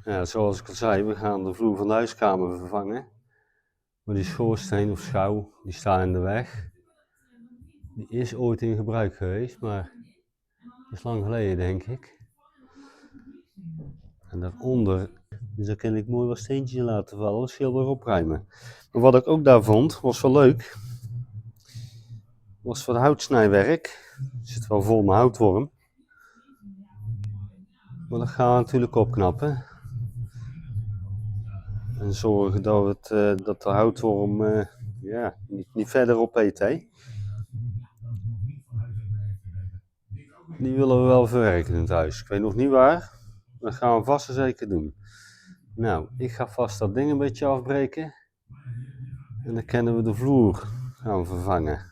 Ja, zoals ik al zei, we gaan de vloer van de huiskamer vervangen. Maar die schoorsteen of schouw, die staat in de weg. Die is ooit in gebruik geweest, maar dat is lang geleden denk ik. En daaronder, dus daar kan ik mooi wat steentjes in laten vallen, dat scheelt weer opruimen. Maar wat ik ook daar vond, was wel leuk. Was wat houtsnijwerk. Het zit wel vol met houtworm. Maar dat gaan we natuurlijk opknappen. En zorgen dat de houtworm niet verder opeet. Hè? Die willen we wel verwerken in het huis. Ik weet nog niet waar. Maar dat gaan we vast en zeker doen. Nou, ik ga vast dat ding een beetje afbreken. En dan kunnen we de vloer gaan vervangen.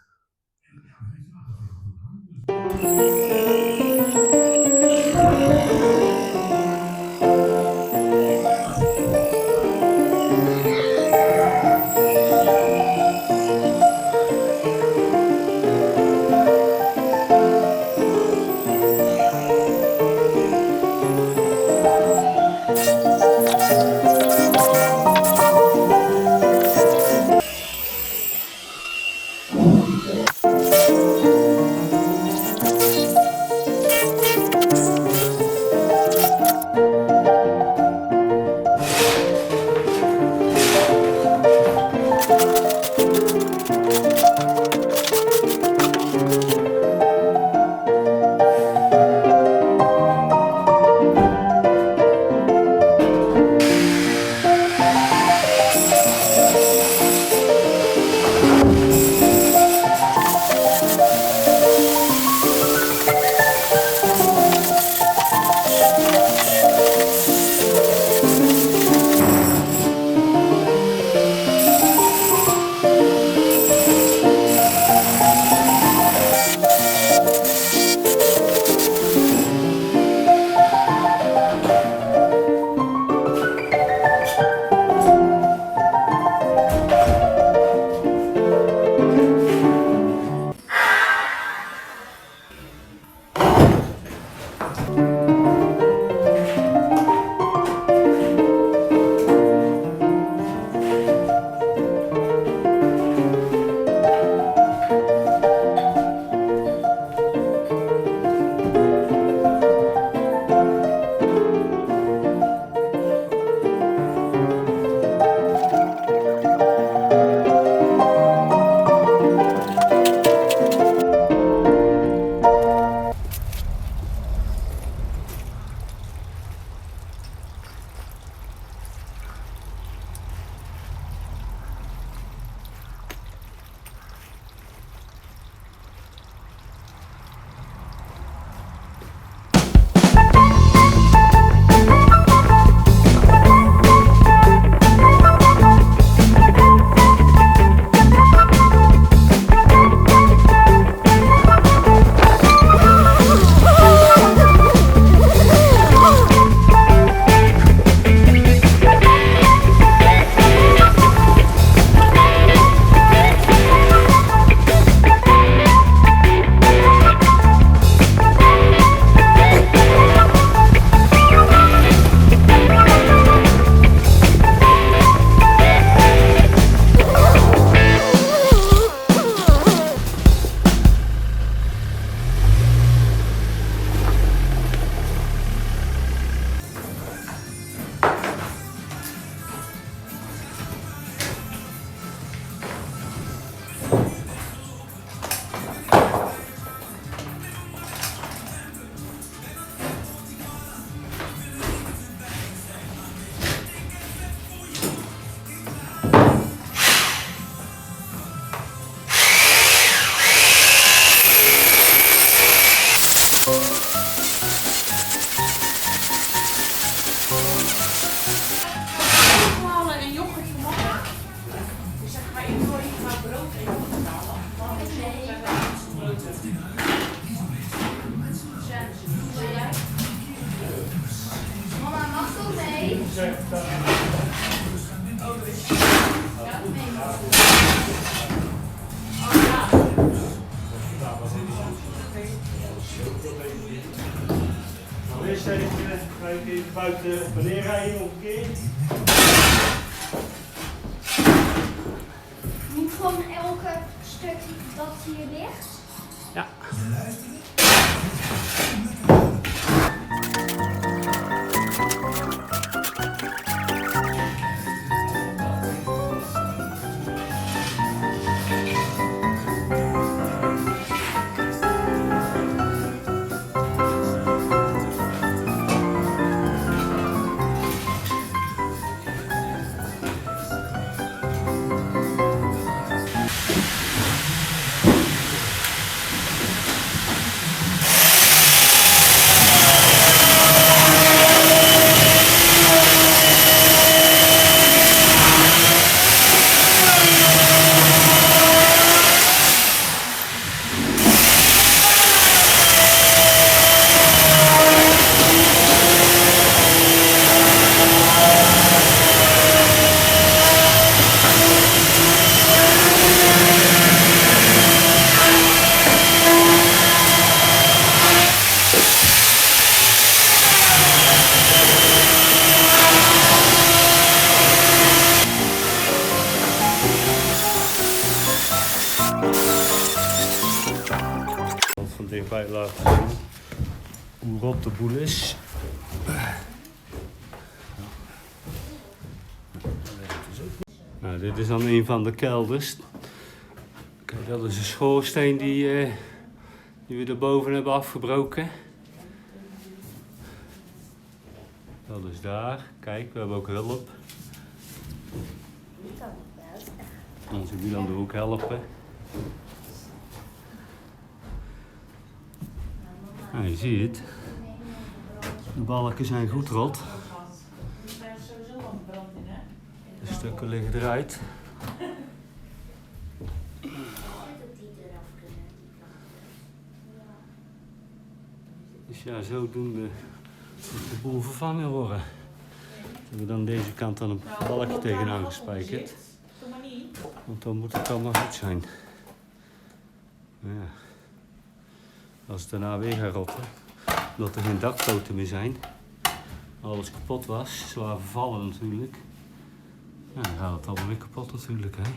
Eerst even Kijk even buiten, wanneer rij je nog een keer? Niet gewoon elke stuk dat hier ligt? Ja. Van dichtbij laten zien hoe rot de boel is. Nou, dit is dan een van de kelders. Kijk, dat is een schoorsteen die we erboven hebben afgebroken. Dat is daar. Kijk, we hebben ook hulp. Onze Milan doet ook helpen. Nou, je ziet het. De balken zijn goed rot. De stukken liggen eruit. Dus ja, zodoende moet de boel vervangen worden. We hebben dan deze kant dan een balkje tegenaan gespijkerd. Want dan moet het allemaal goed zijn. Ja. Als het daarna weer gaat rotten, omdat er geen dakpoten meer zijn, alles kapot was, zwaar vervallen natuurlijk, ja, dan gaat het allemaal weer kapot natuurlijk. Hè?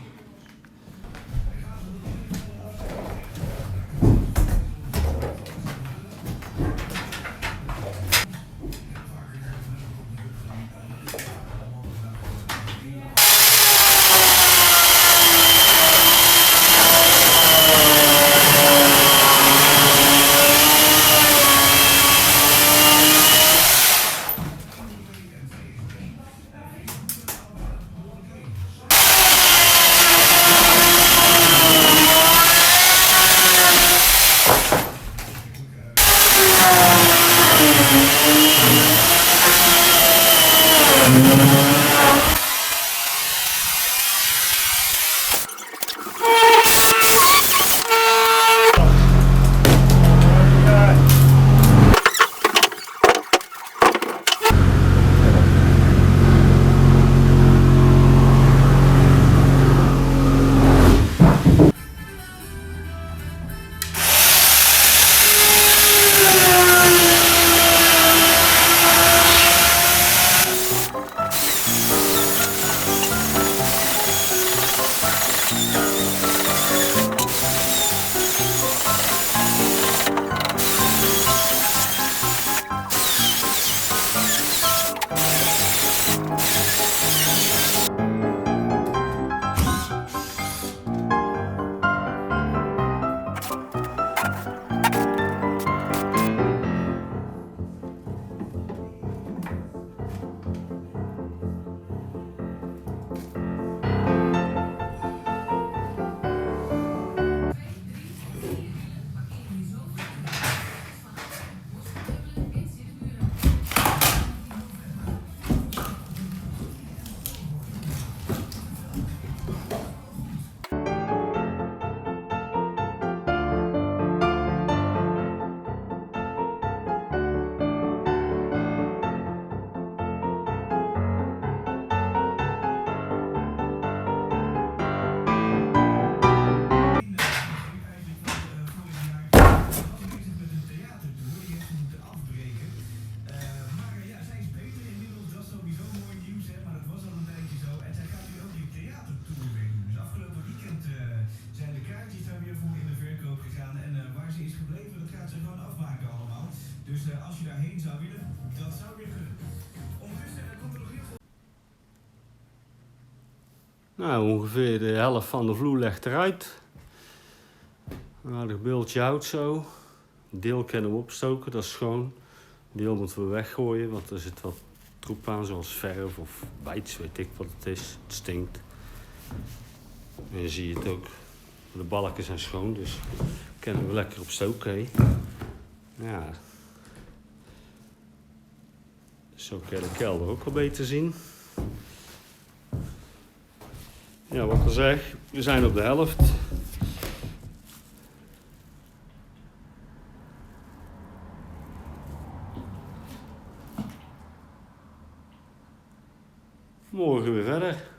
Nou, ongeveer de helft van de vloer legt eruit. Een aardig beeldje hout zo. Een deel kunnen we opstoken, dat is schoon. Een deel moeten we weggooien, want er zit wat troep aan, zoals verf of bijts, weet ik wat het is. Het stinkt. En je ziet het ook. De balken zijn schoon, dus kunnen we lekker op stoken. Ja. Zo kan je de kelder ook wel beter zien. Ja, wat ik al zeg, we zijn op de helft. Morgen weer verder.